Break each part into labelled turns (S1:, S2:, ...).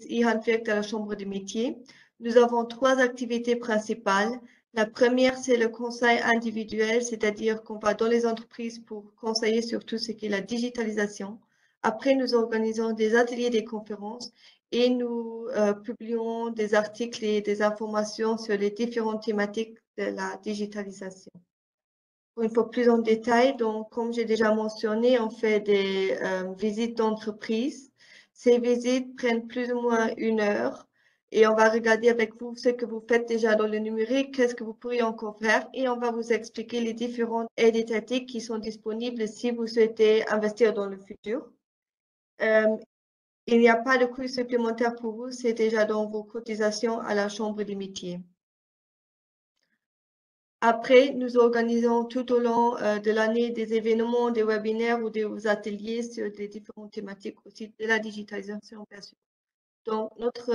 S1: e-handwerk de la Chambre des métiers. Nous avons 3 activités principales. La première, c'est le conseil individuel, c'est-à-dire qu'on va dans les entreprises pour conseiller sur tout ce qui est la digitalisation. Après, nous organisons des ateliers, des conférences et nous publions des articles et des informations sur les différentes thématiques de la digitalisation. Pour une fois plus en détail, donc comme j'ai déjà mentionné, on fait des visites d'entreprise. Ces visites prennent plus ou moins 1 heure et on va regarder avec vous ce que vous faites déjà dans le numérique, qu'est-ce que vous pourriez encore faire et on va vous expliquer les différentes aides étatiques qui sont disponibles si vous souhaitez investir dans le futur. Il n'y a pas de coût supplémentaire pour vous, c'est déjà dans vos cotisations à la Chambre des métiers. Après, nous organisons tout au long de l'année des événements, des webinaires ou des ateliers sur des différentes thématiques aussi de la digitalisation, bien sûr. Donc, notre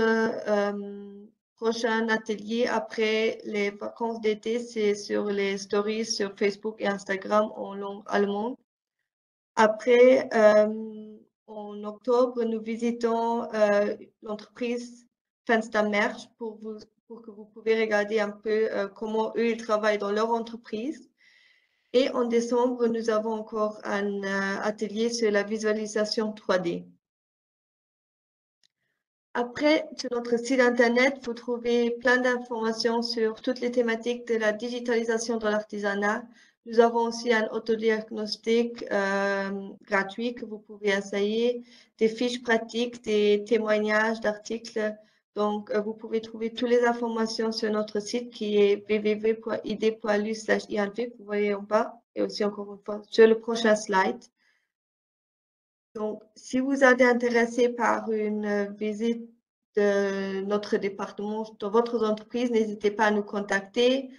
S1: prochain atelier après les vacances d'été, c'est sur les stories sur Facebook et Instagram en langue allemande. Après, en octobre, nous visitons l'entreprise Fenstermerch pour que vous pouvez regarder un peu comment eux ils travaillent dans leur entreprise. Et en décembre, nous avons encore un atelier sur la visualisation 3D. Après, sur notre site internet, vous trouvez plein d'informations sur toutes les thématiques de la digitalisation de l'artisanat. Nous avons aussi un autodiagnostic gratuit que vous pouvez essayer, des fiches pratiques, des témoignages d'articles. Donc, vous pouvez trouver toutes les informations sur notre site qui est www.id.lu/ihandwerk. Vous voyez en bas et aussi encore une fois sur le prochain slide. Donc, si vous êtes intéressé par une visite de notre département dans votre entreprise, n'hésitez pas à nous contacter.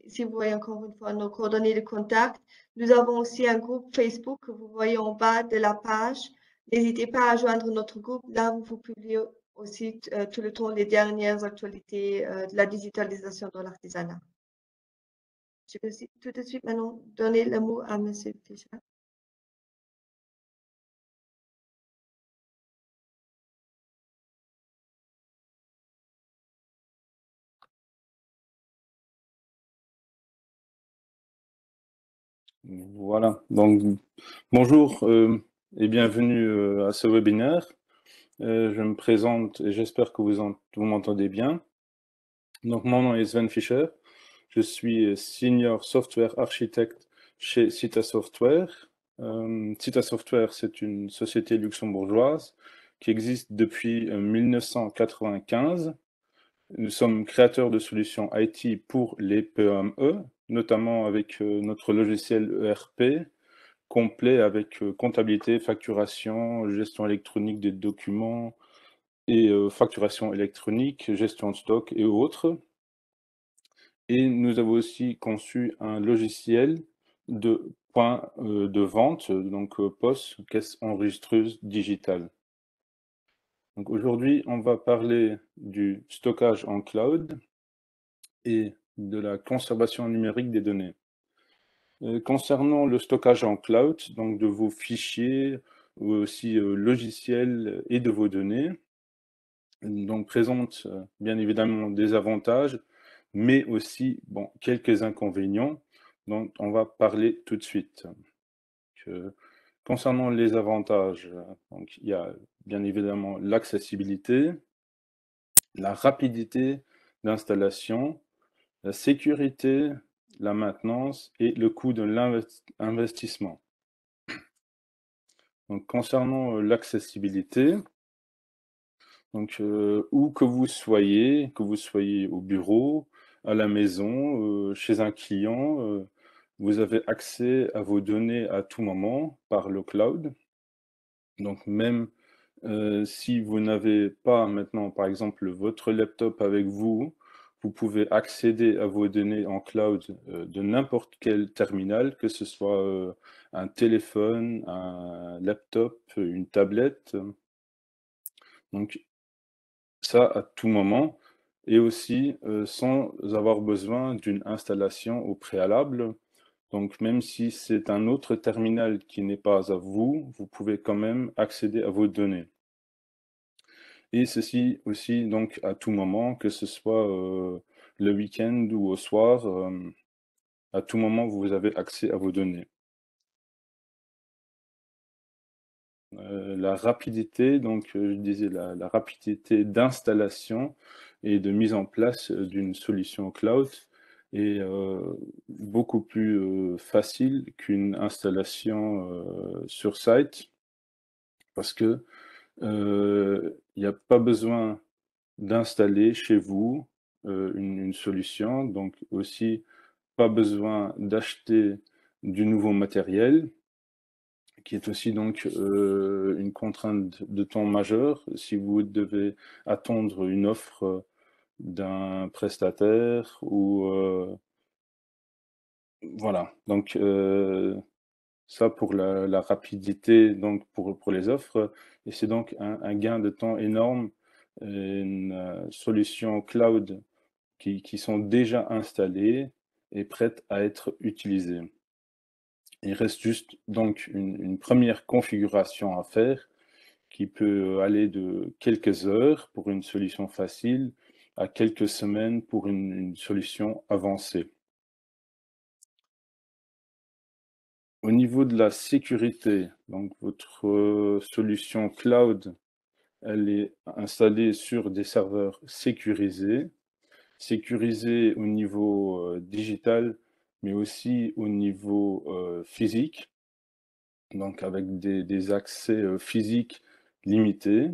S1: Si vous voyez encore une fois nos coordonnées de contact, nous avons aussi un groupe Facebook que vous voyez en bas de la page. N'hésitez pas à joindre notre groupe. Là, vous publiez aussi tout le temps les dernières actualités de la digitalisation dans l'artisanat. Je vais aussi tout de suite maintenant donner le mot à M. Fischer.
S2: Voilà, donc bonjour et bienvenue à ce webinaire. Je me présente et j'espère que vous m'entendez bien. Donc mon nom est Sven Fischer, je suis Senior Software Architect chez Cita Software. Cita Software, c'est une société luxembourgeoise qui existe depuis 1995. Nous sommes créateurs de solutions IT pour les PME, notamment avec notre logiciel ERP, complet avec comptabilité, facturation, gestion électronique des documents et facturation électronique, gestion de stock et autres. Et nous avons aussi conçu un logiciel de point de vente, donc POS, caisse enregistreuse digitale. Donc aujourd'hui, on va parler du stockage en cloud et de la conservation numérique des données. Concernant le stockage en cloud, donc de vos fichiers, ou aussi logiciels et de vos données, donc présente bien évidemment des avantages, mais aussi bon, quelques inconvénients dont on va parler tout de suite. Concernant les avantages, donc, il y a bien évidemment l'accessibilité, la rapidité d'installation, la sécurité, la maintenance et le coût de l'investissement. Donc, concernant l'accessibilité, donc où que vous soyez au bureau, à la maison, chez un client, vous avez accès à vos données à tout moment par le cloud. Donc même si vous n'avez pas maintenant, par exemple, votre laptop avec vous, vous pouvez accéder à vos données en cloud de n'importe quel terminal, que ce soit un téléphone, un laptop, une tablette. Donc ça à tout moment et aussi sans avoir besoin d'une installation au préalable. Donc même si c'est un autre terminal qui n'est pas à vous, vous pouvez quand même accéder à vos données. et ceci aussi donc à tout moment, que ce soit, le week-end ou au soir, à tout moment vous avez accès à vos données. La rapidité, donc, je disais la rapidité d'installation et de mise en place, d'une solution cloud est, beaucoup plus, facile qu'une installation, sur site parce que, il n'y a pas besoin d'installer chez vous, une solution, donc aussi pas besoin d'acheter du nouveau matériel. Qui est aussi donc, une contrainte de temps majeure. Si vous devez attendre une offre, d'un prestataire ou, voilà. Donc, ça pour la rapidité, donc pour les offres, et c'est donc un gain de temps énorme, une, solution cloud qui sont déjà installées et prêtes à être utilisées. Il reste juste donc une 1re configuration à faire qui peut aller de quelques heures pour une solution facile à quelques semaines pour une solution avancée. Au niveau de la sécurité, donc votre, solution cloud, elle est installée sur des serveurs sécurisés. Sécurisés au niveau, digital, mais aussi au niveau, physique, donc avec des accès, physiques limités.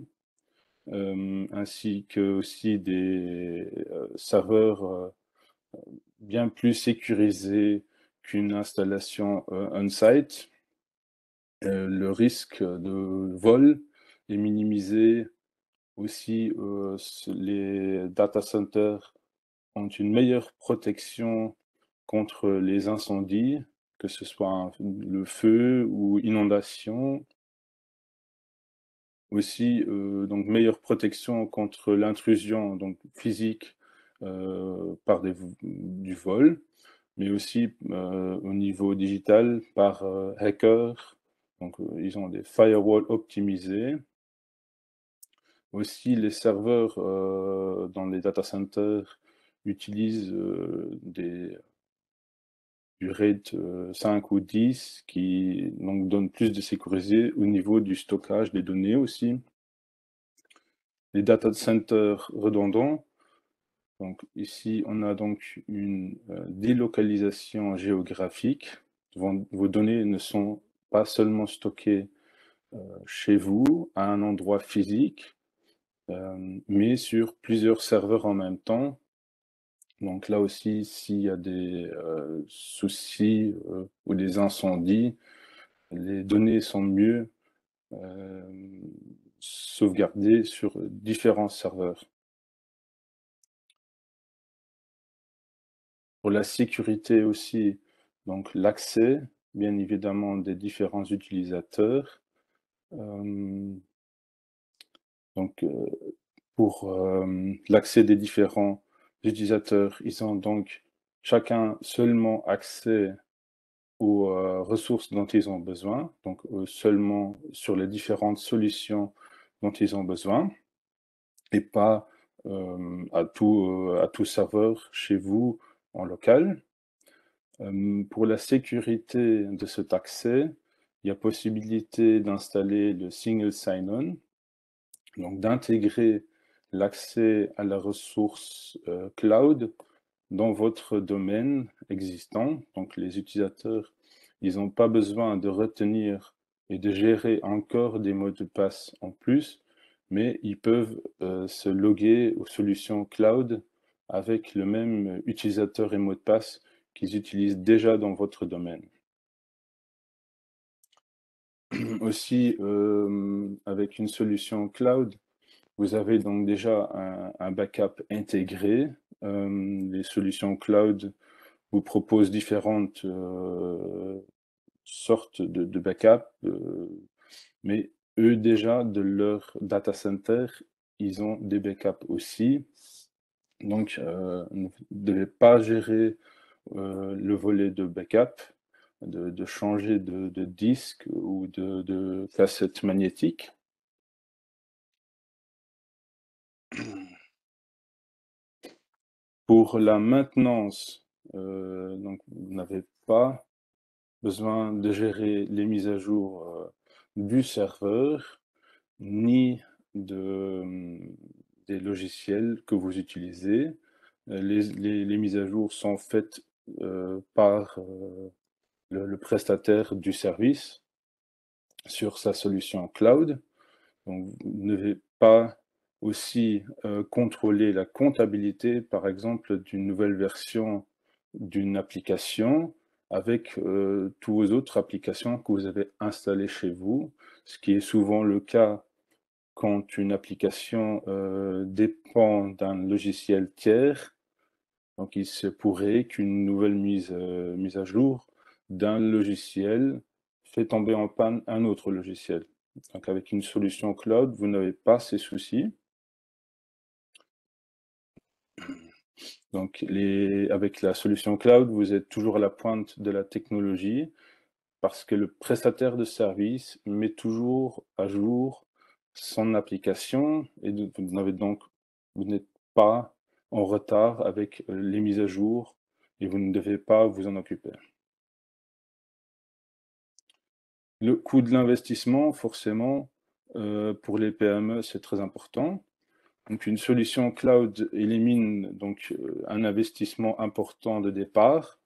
S2: Ainsi que aussi des, serveurs, bien plus sécurisés qu'une installation, on-site. Le risque de vol est minimisé. Aussi, les data centers ont une meilleure protection contre les incendies, que ce soit le feu ou inondation. Aussi, donc meilleure protection contre l'intrusion donc physique, par du vol, mais aussi, au niveau digital par, hackers. Donc, ils ont des firewalls optimisés. Aussi, les serveurs, dans les data centers utilisent, du RAID, 5 ou 10 qui donc donne plus de sécurité au niveau du stockage des données aussi. Les data centers redondants, donc ici on a donc une, délocalisation géographique. Vos données ne sont pas seulement stockées, chez vous, à un endroit physique, mais sur plusieurs serveurs en même temps. Donc là aussi, s'il y a des, soucis, ou des incendies, les données sont mieux, sauvegardées sur différents serveurs. Pour la sécurité aussi, donc l'accès, bien évidemment, des différents utilisateurs. Hem, donc, pour, l'accès des différents utilisateurs, ils ont donc chacun seulement accès aux, ressources dont ils ont besoin, donc, seulement sur les différentes solutions dont ils ont besoin et pas, à tout serveur chez vous en local. Pour la sécurité de cet accès, il y a possibilité d'installer le single sign-on, donc d'intégrer l'accès à la ressource, cloud dans votre domaine existant. Donc les utilisateurs, ils n'ont pas besoin de retenir et de gérer encore des mots de passe en plus, mais ils peuvent, se loguer aux solutions cloud avec le même utilisateur et mot de passe qu'ils utilisent déjà dans votre domaine. Aussi, avec une solution cloud, vous avez donc déjà un backup intégré. Les solutions cloud vous proposent différentes, sortes de backup, mais eux déjà de leur data center, ils ont des backups aussi. Donc, ne devez pas gérer, le volet de backup, de changer de disque ou de cassette magnétique. Pour la maintenance, donc vous n'avez pas besoin de gérer les mises à jour, du serveur, ni de, des logiciels que vous utilisez. Les mises à jour sont faites, par, le prestataire du service sur sa solution cloud. Donc vous ne devez pas aussi, contrôler la comptabilité, par exemple, d'une nouvelle version d'une application avec, tous vos autres applications que vous avez installées chez vous, ce qui est souvent le cas quand une application, dépend d'un logiciel tiers. Donc il se pourrait qu'une nouvelle mise à jour d'un logiciel fait tomber en panne un autre logiciel. Donc avec une solution cloud, vous n'avez pas ces soucis. Donc avec la solution cloud, vous êtes toujours à la pointe de la technologie parce que le prestataire de service met toujours à jour son application et vous n'êtes pas en retard avec, les mises à jour et vous ne devez pas vous en occuper. Le coût de l'investissement, forcément, pour les PME, c'est très important. Donc une solution cloud élimine donc, un investissement important de départ,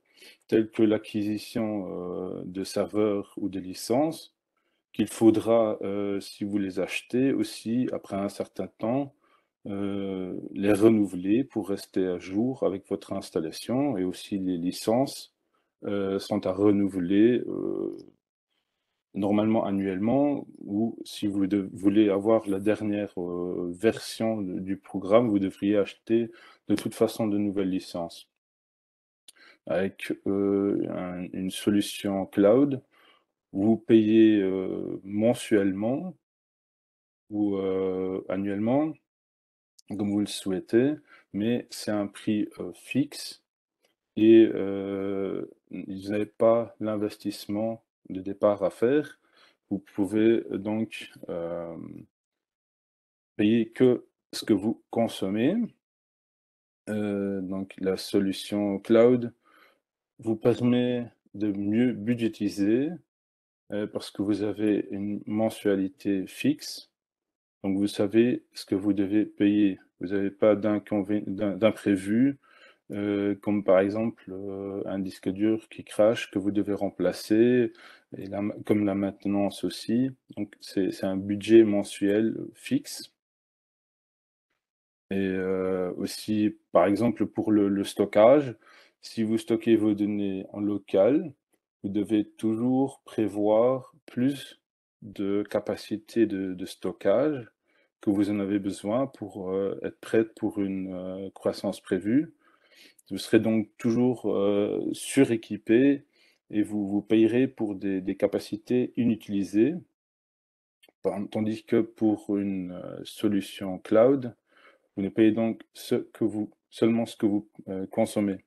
S2: tel que l'acquisition, de serveurs ou de licences, qu'il faudra, si vous les achetez aussi, après un certain temps, les renouveler pour rester à jour avec votre installation et aussi les licences, sont à renouveler, normalement annuellement ou si vous voulez avoir la dernière, version du programme, vous devriez acheter de toute façon de nouvelles licences. Avec, une solution cloud, vous payez, mensuellement ou, annuellement, comme vous le souhaitez, mais c'est un prix, fixe et vous n'avez pas l'investissement de départ à faire. Vous pouvez donc, payer que ce que vous consommez. Donc la solution cloud vous permet de mieux budgétiser, parce que vous avez une mensualité fixe, donc vous savez ce que vous devez payer. Vous n'avez pas d'imprévu, comme par exemple, un disque dur qui crache que vous devez remplacer et comme la maintenance aussi. Donc c'est un budget mensuel fixe. Et aussi, par exemple, pour le stockage, si vous stockez vos données en local, vous devez toujours prévoir plus de capacité de stockage que vous en avez besoin pour, être prête pour une, croissance prévue. Vous serez donc toujours, suréquipé et vous payerez pour des capacités inutilisées. Tandis que pour une, solution cloud, vous ne payez donc seulement ce que vous, consommez.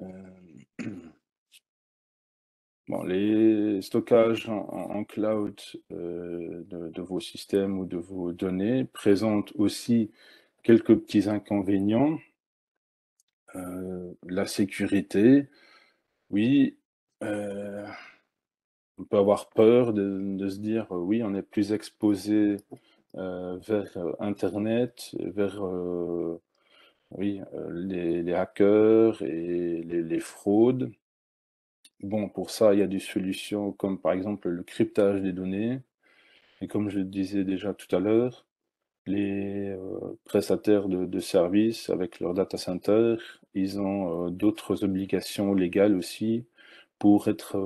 S2: Hem, bon, les stockages en cloud, de vos systèmes ou de vos données présentent aussi quelques petits inconvénients. La sécurité, oui, heu, on peut avoir peur de se dire: «Oui, on est plus exposé, vers, internet, vers, oui, les hackers et les fraudes. Bon, pour ça, il y a des solutions comme par exemple le cryptage des données et comme je le disais déjà tout à l'heure, les, prestataires de services avec leur data center, ils ont, d'autres obligations légales aussi pour être,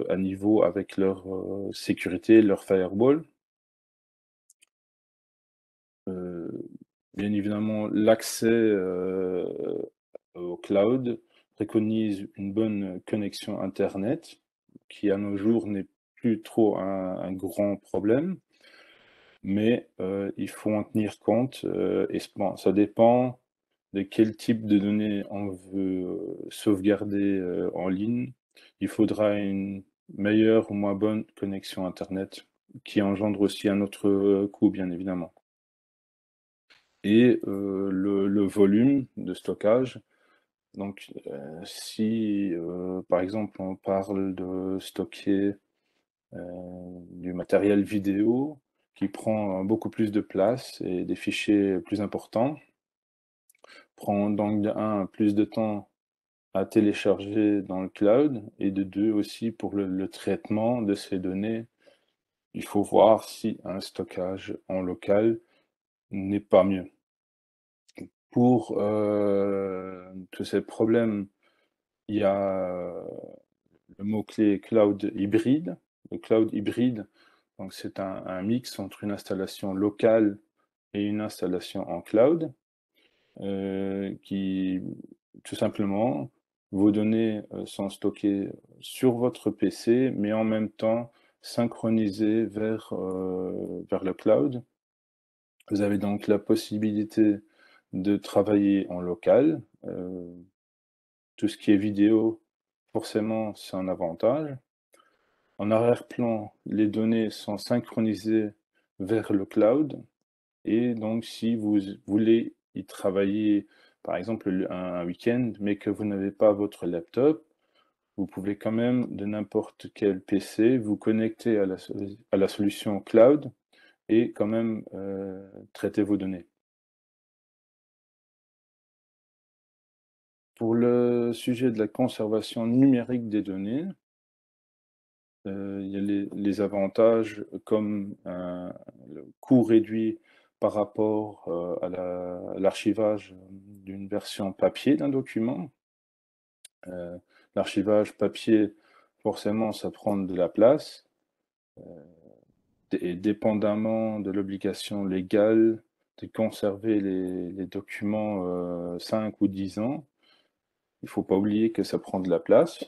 S2: à niveau avec leur, sécurité, leur firewall. Heu, Bien évidemment, l'accès, au cloud préconise une bonne connexion internet, qui à nos jours n'est plus trop un grand problème, mais il faut en tenir compte, et bon, ça dépend de quel type de données on veut, sauvegarder, en ligne. Il faudra une meilleure ou moins bonne connexion internet qui engendre aussi un autre, coût, bien évidemment. et le volume de stockage. Donc, si, par exemple, on parle de stocker du matériel vidéo qui prend beaucoup plus de place et des fichiers plus importants, prend donc de un plus de temps à télécharger dans le cloud et de 2 aussi pour le traitement de ces données. Il faut voir si un stockage en local n'est pas mieux. Pour, tous ces problèmes, il y a le mot-clé cloud hybride. Le cloud hybride, donc c'est un mix entre une installation locale et une installation en cloud, qui tout simplement, vos données, sont stockées sur votre PC, mais en même temps synchronisées vers le cloud. Vous avez donc la possibilité de travailler en local. Tout ce qui est vidéo, forcément, c'est un avantage. En arrière-plan, les données sont synchronisées vers le cloud et donc si vous voulez y travailler, par exemple, un week-end, mais que vous n'avez pas votre laptop, vous pouvez quand même, de n'importe quel PC, vous connecter à la solution cloud et quand même, traiter vos données. Pour le sujet de la conservation numérique des données, il y a les avantages comme le coût réduit par rapport, à l'archivage d'une version papier d'un document. Heu, L'archivage papier, forcément, ça prend de la place, et dépendamment de l'obligation légale de conserver les documents, 5 ou 10 ans, il ne faut pas oublier que ça prend de la place.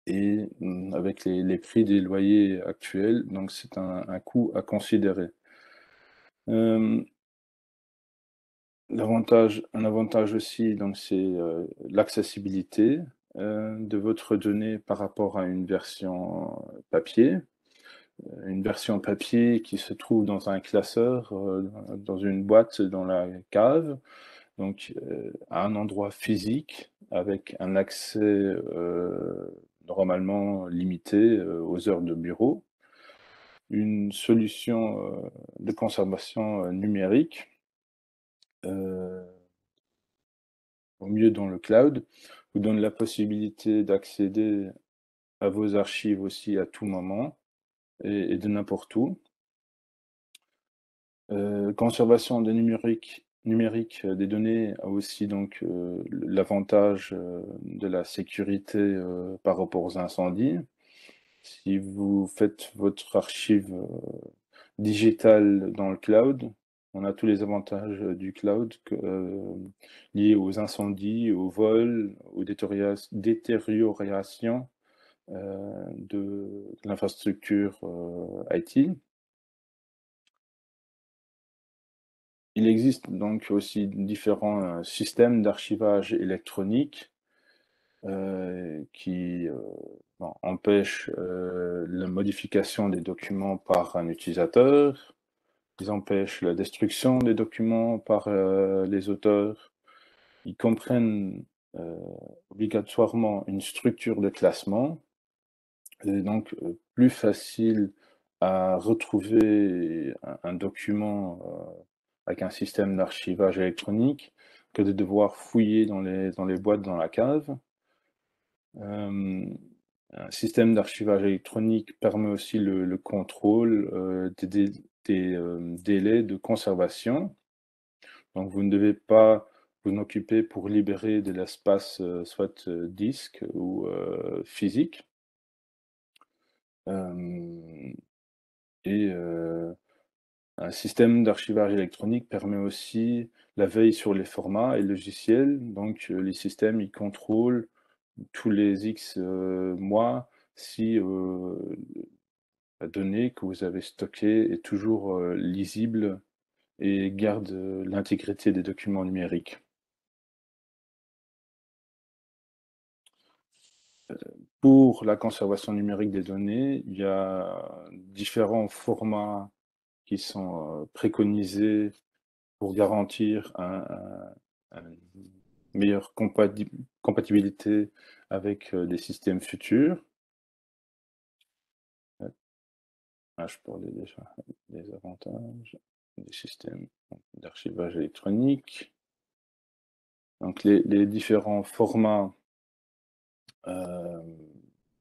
S2: Et avec les prix des loyers actuels, donc c'est un coût à considérer. Hem, un avantage aussi, donc c'est, l'accessibilité, de votre donnée par rapport à une version papier. Une version papier qui se trouve dans un classeur, dans une boîte dans la cave, donc à un endroit physique avec un accès, normalement limité, aux heures de bureau. Une solution, de conservation, numérique, heu, au mieux dans le cloud, vous donne la possibilité d'accéder à vos archives aussi à tout moment et de n'importe où. Conservation des numérique des données a aussi donc, l'avantage, de la sécurité, par rapport aux incendies. Si vous faites votre archive, digitale dans le cloud, on a tous les avantages, du cloud liés aux incendies, aux vols, aux détériorations, de l'infrastructure, IT. Il existe donc aussi différents, systèmes d'archivage électronique, qui, bon, empêchent, la modification des documents par un utilisateur. Ils empêchent la destruction des documents par, les auteurs. Ils comprennent, heu, obligatoirement une structure de classement et donc, plus facile à retrouver un document, avec un système d'archivage électronique que de devoir fouiller dans les boîtes dans la cave. Hem, un système d'archivage électronique permet aussi le contrôle, des délais de conservation. Donc vous ne devez pas vous en occuper pour libérer de l'espace, soit, disque ou, physique. Hem et un système d'archivage électronique permet aussi la veille sur les formats et logiciels. Donc, les systèmes, ils contrôlent tous les X, mois si, la donnée que vous avez stockée est toujours, lisible et garde, l'intégrité des documents numériques. Pour la conservation numérique des données, il y a différents formats qui sont préconisés pour garantir une meilleure compatibilité avec des systèmes futurs. Je parlais déjà des avantages des systèmes d'archivage électronique. Donc les différents formats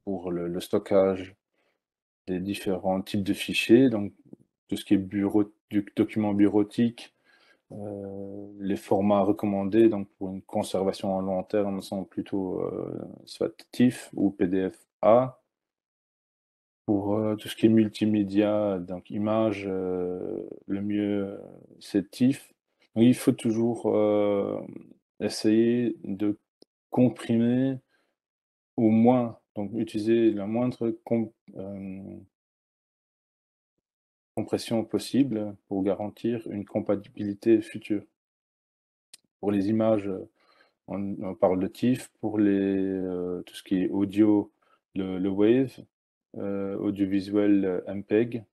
S2: pour le stockage des différents types de fichiers, donc tout ce qui est du document bureautique, les formats recommandés donc pour une conservation à long terme sont plutôt soit TIFF ou PDF-A. Pour tout ce qui est multimédia, donc images, le mieux c'est TIFF. Donc il faut toujours essayer de comprimer au moins, donc utiliser la moindre compression possible pour garantir une compatibilité future. Pour les images, on parle de TIFF. Pour tout ce qui est audio, le WAVE, audiovisuel MPEG,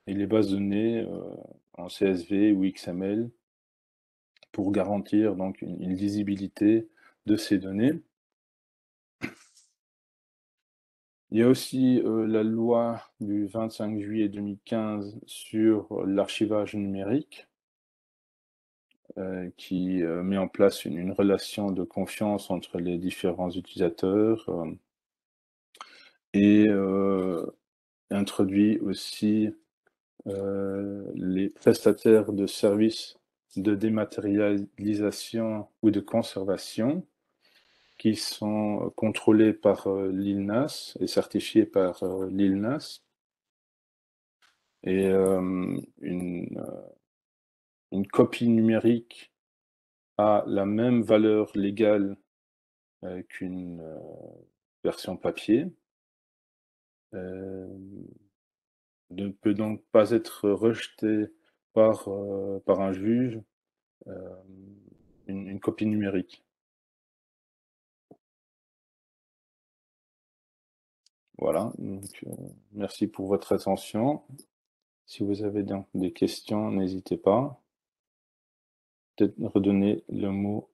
S2: et les bases de données en CSV ou XML pour garantir donc une lisibilité de ces données. Il y a aussi la loi du 25 juillet 2015 sur l'archivage numérique qui met en place une relation de confiance entre les différents utilisateurs et introduit aussi les prestataires de services de dématérialisation ou de conservation qui sont contrôlés par l'ILNAS et certifiés par l'ILNAS. Et une copie numérique a la même valeur légale qu'une version papier. Ne peut donc pas être rejetée par un juge une copie numérique. Voilà, donc merci pour votre attention. Si vous avez donc des questions, n'hésitez pas. Peut-être redonner le mot